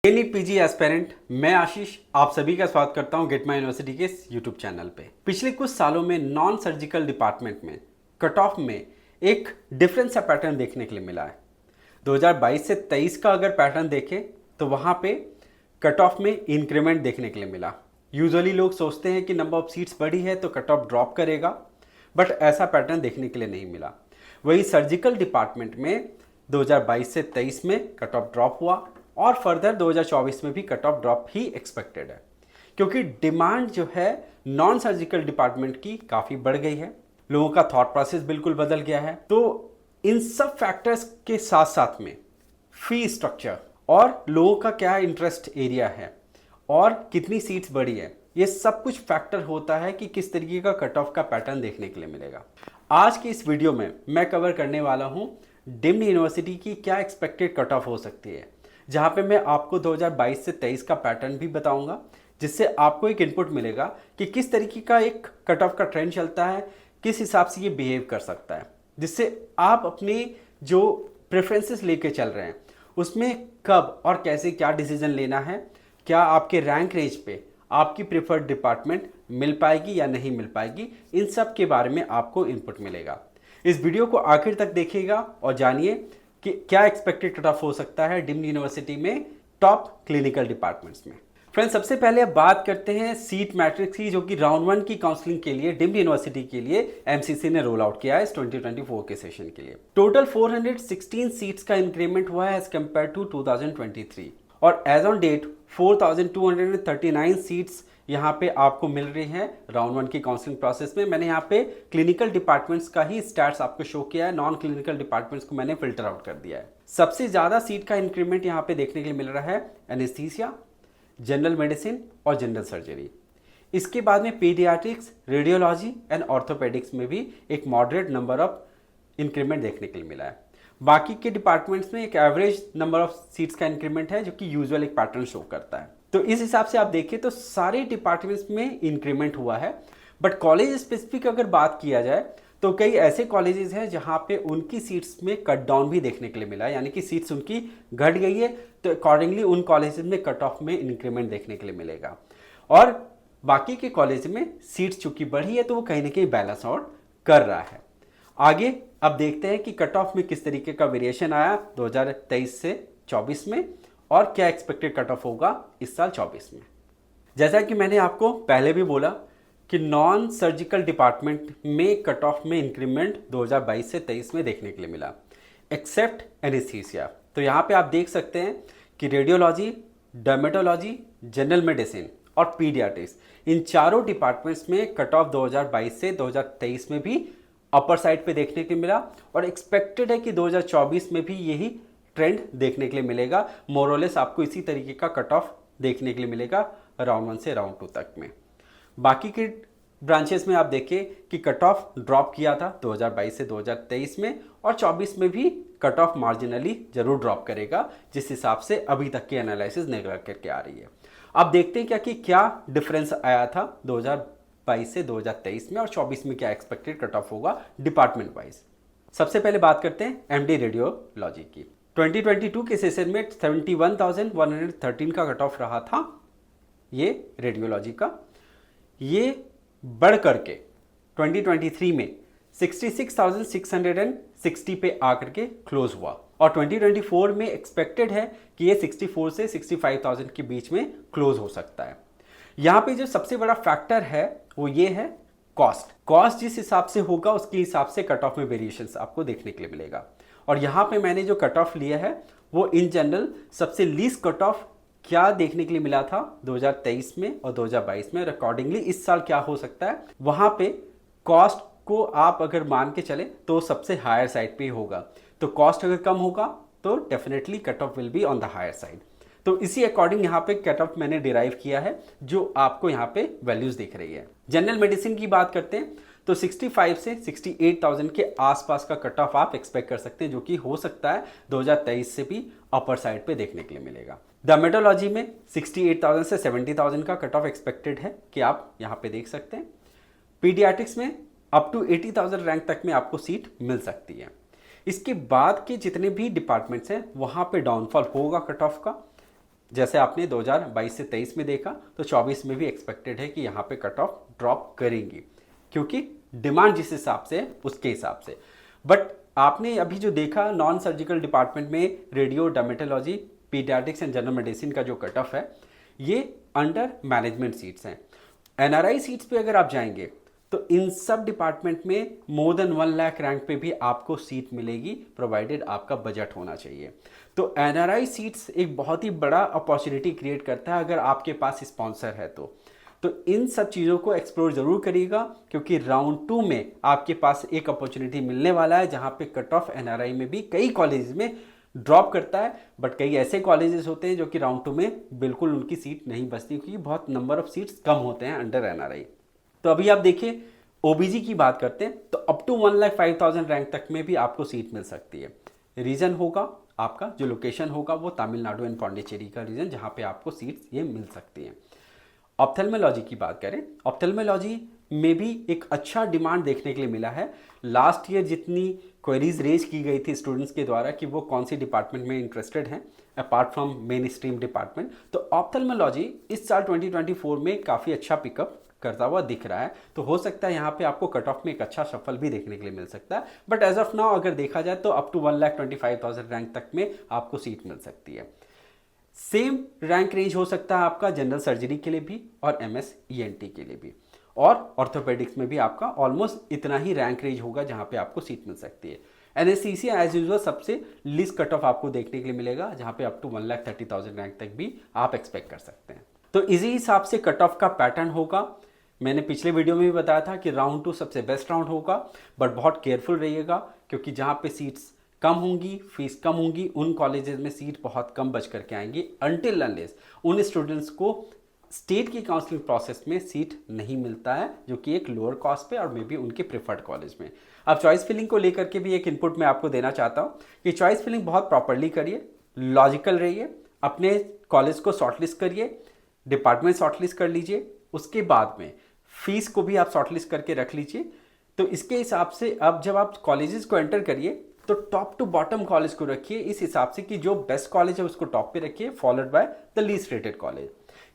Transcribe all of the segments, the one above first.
Daily PG aspirant, मैं आशीष आप सभी का स्वागत करता हूं गेट माई यूनिवर्सिटी के इस यूट्यूब चैनल पे। पिछले कुछ सालों में नॉन सर्जिकल डिपार्टमेंट में कट ऑफ में एक डिफरेंट सा पैटर्न देखने के लिए मिला है। 2022 से 23 का अगर पैटर्न देखें तो वहाँ पे कट ऑफ में इंक्रीमेंट देखने के लिए मिला। यूजुअली लोग सोचते हैं कि नंबर ऑफ सीट्स बढ़ी है तो कट ऑफ ड्रॉप करेगा, बट ऐसा पैटर्न देखने के लिए नहीं मिला। वही सर्जिकल डिपार्टमेंट में 2022 से 23 में कट ऑफ ड्रॉप हुआ और फर्दर 2024 में भी कट ऑफ ड्रॉप ही एक्सपेक्टेड है, क्योंकि डिमांड जो है नॉन सर्जिकल डिपार्टमेंट की काफ़ी बढ़ गई है। लोगों का थॉट प्रोसेस बिल्कुल बदल गया है। तो इन सब फैक्टर्स के साथ साथ में फी स्ट्रक्चर और लोगों का क्या इंटरेस्ट एरिया है और कितनी सीट्स बढ़ी है, ये सब कुछ फैक्टर होता है कि किस तरीके का कट ऑफ का पैटर्न देखने के लिए मिलेगा। आज की इस वीडियो में मैं कवर करने वाला हूं डीम्ड यूनिवर्सिटी की क्या एक्सपेक्टेड कट ऑफ हो सकती है, जहां पे मैं आपको 2022 से 23 का पैटर्न भी बताऊंगा, जिससे आपको एक इनपुट मिलेगा कि किस तरीके का एक कट ऑफ का ट्रेंड चलता है, किस हिसाब से ये बिहेव कर सकता है, जिससे आप अपने जो प्रेफरेंसेस लेके चल रहे हैं उसमें कब और कैसे क्या डिसीजन लेना है, क्या आपके रैंक रेंज पे आपकी प्रेफर्ड डिपार्टमेंट मिल पाएगी या नहीं मिल पाएगी, इन सब के बारे में आपको इनपुट मिलेगा। इस वीडियो को आखिर तक देखिएगा और जानिए कि क्या एक्सपेक्टेड कट ऑफ हो सकता है डीम्ड यूनिवर्सिटी में टॉप क्लिनिकल डिपार्टमेंट्स में। फ्रेंड्स, सबसे पहले अब बात करते हैं सीट मैट्रिक्स की, जो कि राउंड 1 की काउंसलिंग के लिए डीम्ड यूनिवर्सिटी के लिए एमसीसी ने रोल आउट किया है इस 2024 के सेशन के लिए। टोटल 416 सीट्स का इंक्रीमेंट हुआ है एज कंपेयर टू 2023 और एज ऑन डेट 4239 सीट्स यहाँ पे आपको मिल रही है राउंड 1 की काउंसलिंग प्रोसेस में। मैंने यहाँ पे क्लिनिकल डिपार्टमेंट्स का ही स्टैट्स आपको शो किया है, नॉन क्लिनिकल डिपार्टमेंट्स को मैंने फिल्टर आउट कर दिया है। सबसे ज़्यादा सीट का इंक्रीमेंट यहाँ पे देखने के लिए मिल रहा है एनेस्थीसिया, जनरल मेडिसिन और जनरल सर्जरी। इसके बाद में पीडियाट्रिक्स, रेडियोलॉजी एंड ऑर्थोपेडिक्स में भी एक मॉडरेट नंबर ऑफ इंक्रीमेंट देखने के लिए मिला है। बाकी के डिपार्टमेंट्स में एक एवरेज नंबर ऑफ सीट्स का इंक्रीमेंट है, जो कि यूजुअल एक पैटर्न शो करता है। तो इस हिसाब से आप देखिए तो सारे डिपार्टमेंट्स में इंक्रीमेंट हुआ है। बट कॉलेज स्पेसिफिक अगर बात किया जाए तो कई ऐसे कॉलेजेस हैं जहां पे उनकी सीट्स में कट डाउन भी देखने के लिए मिला है, यानी कि सीट्स उनकी घट गई है, तो अकॉर्डिंगली उन कॉलेजेस में कट ऑफ में इंक्रीमेंट देखने के लिए मिलेगा। और बाकी के कॉलेज में सीट्स चूंकि बढ़ी है तो वो कहीं ना कहीं बैलेंस आउट कर रहा है। आगे अब देखते हैं कि कट ऑफ में किस तरीके का वेरिएशन आया 2023 से 24 में और क्या एक्सपेक्टेड कट ऑफ होगा इस साल 24 में। जैसा कि मैंने आपको पहले भी बोला कि नॉन सर्जिकल डिपार्टमेंट में कट ऑफ में इंक्रीमेंट 2022 से 23 में देखने के लिए मिला, एक्सेप्ट एनेस्थीसिया। तो यहाँ पे आप देख सकते हैं कि रेडियोलॉजी, डर्मेटोलॉजी, जनरल मेडिसिन और पीडियाट्रिक्स, इन चारों डिपार्टमेंट्स में कट ऑफ 2022 से 2023 में भी अपर साइड पे देखने के मिला और एक्सपेक्टेड है कि 2024 में भी यही ट्रेंड देखने के लिए मिलेगा। मोरलेस आपको इसी तरीके का कट ऑफ देखने के लिए मिलेगा राउंड 1 से राउंड 2 तक में। बाकी के ब्रांचेस में आप देखिए कि कट ऑफ ड्रॉप किया था 2022 से 2023 में और 24 में भी कट ऑफ मार्जिनली जरूर ड्रॉप करेगा, जिस हिसाब से अभी तक की एनालिसिस निकल करके आ रही है। अब देखते हैं क्या डिफरेंस आया था 2022 से 2023 में और 24 में क्या एक्सपेक्टेड कट ऑफ होगा डिपार्टमेंट वाइज। सबसे पहले बात करते हैं एमडी रेडियोलॉजी की। 2022 के सेशन में 71,113 का कट ऑफ रहा था ये रेडियोलॉजी का। ये बढ़ करके 2023 में 66,660 पे आकर के क्लोज हुआ और 2024 में एक्सपेक्टेड है कि ये 64 से 65,000 के बीच में क्लोज हो सकता है। यहाँ पे जो सबसे बड़ा फैक्टर है वो ये है कॉस्ट जिस हिसाब से होगा उसके हिसाब से कट ऑफ में वेरिएशंस आपको देखने के लिए मिलेगा। और यहाँ पे मैंने जो कट ऑफ लिया है वो इन जनरल सबसे लीस्ट कट ऑफ क्या देखने के लिए मिला था 2023 में और 2022 में, अकॉर्डिंगली इस साल क्या हो सकता है, वहां पे कॉस्ट को आप अगर मान के चले तो सबसे हायर साइड पे होगा। तो कॉस्ट अगर कम होगा तो definitely cut off will be on the higher side. तो इसी अकॉर्डिंग यहाँ पे कट ऑफ मैंने डिराइव किया है, जो आपको यहाँ पे वैल्यूज दिख रही है। जनरल मेडिसिन की बात करते हैं तो 65 से 68,000 के आसपास का कट ऑफ आप एक्सपेक्ट कर सकते हैं, जो कि हो सकता है 2023 से भी अपर साइड पे देखने के लिए मिलेगा। डर्मेटोलॉजी में 68,000 से 70,000 का कट ऑफ एक्सपेक्टेड है कि आप यहाँ पे देख सकते हैं। पीडियाट्रिक्स में अप टू 80,000 रैंक तक में आपको सीट मिल सकती है। इसके बाद के जितने भी डिपार्टमेंट्स हैं वहाँ पे डाउनफॉल होगा कट ऑफ का। जैसे आपने 2022 से 23 में देखा, तो 24 में भी एक्सपेक्टेड है कि यहाँ पे कट ऑफ ड्रॉप करेंगी, क्योंकि डिमांड जिस हिसाब से उसके हिसाब से। बट आपने अभी जो देखा नॉन सर्जिकल डिपार्टमेंट में radio, dermatology, paediatrics and general medicine का जो कट ऑफ है, ये अंडर मैनेजमेंट सीट्स हैं। एनआरआई सीट्स पे अगर आप जाएंगे तो इन सब डिपार्टमेंट में मोर देन 1 लाख रैंक पे भी आपको सीट मिलेगी, प्रोवाइडेड आपका बजट होना चाहिए। तो एनआरआई सीट्स एक बहुत ही बड़ा अपॉर्चुनिटी क्रिएट करता है अगर आपके पास स्पॉन्सर है तो इन सब चीज़ों को एक्सप्लोर जरूर करिएगा, क्योंकि राउंड 2 में आपके पास एक अपॉर्चुनिटी मिलने वाला है जहां पे कट ऑफ एनआरआई में भी कई कॉलेज में ड्रॉप करता है, बट कई ऐसे कॉलेजेस होते हैं जो कि राउंड 2 में बिल्कुल उनकी सीट नहीं बचती, क्योंकि बहुत नंबर ऑफ सीट्स कम होते हैं अंडर एनआरआई। तो अभी आप देखिए ओबीजी की बात करते हैं तो अप टू 1,05,000 रैंक तक में भी आपको सीट मिल सकती है। रीजन होगा आपका जो लोकेशन होगा वो तमिलनाडु एंड पौंडीचेरी का रीजन, जहां पे आपको सीट्स ये मिल सकती हैं। ऑप्थेल्मोलॉजी की बात करें, ऑप्थेल्मोलॉजी में भी एक अच्छा डिमांड देखने के लिए मिला है। लास्ट ईयर जितनी क्वेरीज रेज की गई थी स्टूडेंट्स के द्वारा कि वो कौन सी डिपार्टमेंट में इंटरेस्टेड हैं apart from main stream department, तो ऑप्थेल्मोलॉजी इस साल 2024 में काफ़ी अच्छा पिकअप करता हुआ दिख रहा है। तो हो सकता है यहाँ पे आपको कट ऑफ में एक अच्छा सफल भी देखने के लिए मिल सकता है, बट एज ऑफ नाउ अगर देखा जाए तो अप टू 1,25,000 रैंक तक में आपको सीट मिल सकती है। सेम रैंक रेंज हो सकता है आपका जनरल सर्जरी के लिए भी और एमएस ईएनटी के लिए भी, और ऑर्थोपेडिक्स में भी आपका ऑलमोस्ट इतना ही रैंक रेंज होगा जहां पे आपको सीट मिल सकती है। एनेस्थीसिया एज यूजुअल सबसे लीस्ट कट ऑफ आपको देखने के लिए मिलेगा, जहां पे अप टू 1,30,000 रैंक तक भी आप एक्सपेक्ट कर सकते हैं। तो इसी हिसाब से कट ऑफ का पैटर्न होगा। मैंने पिछले वीडियो में भी बताया था कि राउंड 2 सबसे बेस्ट राउंड होगा, बट बहुत केयरफुल रहिएगा, क्योंकि जहां पे सीट्स कम होंगी, फीस कम होंगी, उन कॉलेजेस में सीट बहुत कम बच करके आएंगी अनटिल अनलेस उन स्टूडेंट्स को स्टेट की काउंसलिंग प्रोसेस में सीट नहीं मिलता है, जो कि एक लोअर कॉस्ट पे और मे बी उनके प्रेफर्ड कॉलेज में। अब चॉइस फिलिंग को लेकर के भी एक इनपुट मैं आपको देना चाहता हूँ कि चॉइस फिलिंग बहुत प्रॉपरली करिए, लॉजिकल रहिए, अपने कॉलेज को शॉर्टलिस्ट करिए, डिपार्टमेंट शॉर्टलिस्ट कर लीजिए, उसके बाद में फीस को भी आप शॉर्टलिस्ट करके रख लीजिए। तो इसके हिसाब से अब जब आप कॉलेजेस को एंटर करिए तो टॉप टू बॉटम कॉलेज को रखिए इस हिसाब से कि जो बेस्ट कॉलेज है उसको टॉप पे रखिए, followed by the least rated college.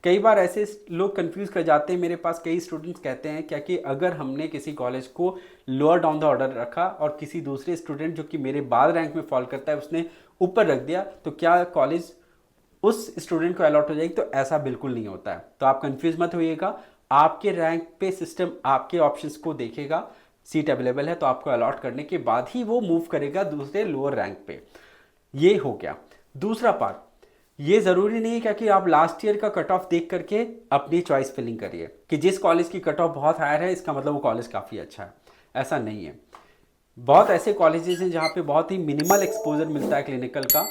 कई बार ऐसे लोग कंफ्यूज कर जाते हैं, मेरे पास कई स्टूडेंट्स कहते हैं क्या कि अगर हमने किसी कॉलेज को लोअर डाउन द ऑर्डर रखा और किसी दूसरे स्टूडेंट जो कि मेरे बाद रैंक में फॉल करता है उसने ऊपर रख दिया, तो क्या कॉलेज उस स्टूडेंट को अलॉट हो जाएगी? तो ऐसा बिल्कुल नहीं होता है। तो आप कंफ्यूज मत होइएगा, आपके रैंक पे सिस्टम आपके ऑप्शंस को देखेगा, सीट अवेलेबल है तो आपको अलॉट करने के बाद ही वो मूव करेगा दूसरे लोअर रैंक पे। ये हो गया। दूसरा पार्ट, ये जरूरी नहीं है कि आप लास्ट ईयर का कट ऑफ देख करके अपनी चॉइस फिलिंग करिए कि जिस कॉलेज की कट ऑफ बहुत हायर है इसका मतलब वो कॉलेज काफ़ी अच्छा है। ऐसा नहीं है। बहुत ऐसे कॉलेजेस हैं जहाँ पे बहुत ही मिनिमल एक्सपोजर मिलता है क्लिनिकल का,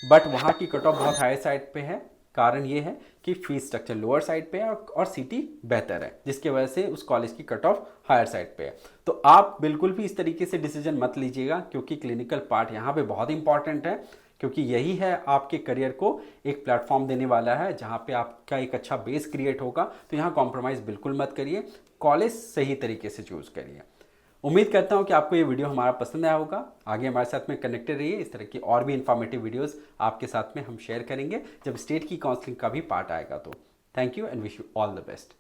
बट वहाँ की कट ऑफ बहुत हाई साइड पे है। कारण ये है कि फीस स्ट्रक्चर लोअर साइड पे है और सिटी बेहतर है, जिसकी वजह से उस कॉलेज की कट ऑफ हायर साइड पे है। तो आप बिल्कुल भी इस तरीके से डिसीजन मत लीजिएगा, क्योंकि क्लिनिकल पार्ट यहाँ पे बहुत इंपॉर्टेंट है, क्योंकि यही है आपके करियर को एक प्लेटफॉर्म देने वाला है जहाँ पे आपका एक अच्छा बेस क्रिएट होगा। तो यहाँ कॉम्प्रोमाइज़ बिल्कुल मत करिए, कॉलेज सही तरीके से चूज़ करिए। उम्मीद करता हूं कि आपको ये वीडियो हमारा पसंद आया होगा। आगे हमारे साथ में कनेक्टेड रहिए, इस तरह की और भी इंफॉर्मेटिव वीडियोस आपके साथ में हम शेयर करेंगे जब स्टेट की काउंसलिंग का भी पार्ट आएगा। तो thank you and wish you all the best.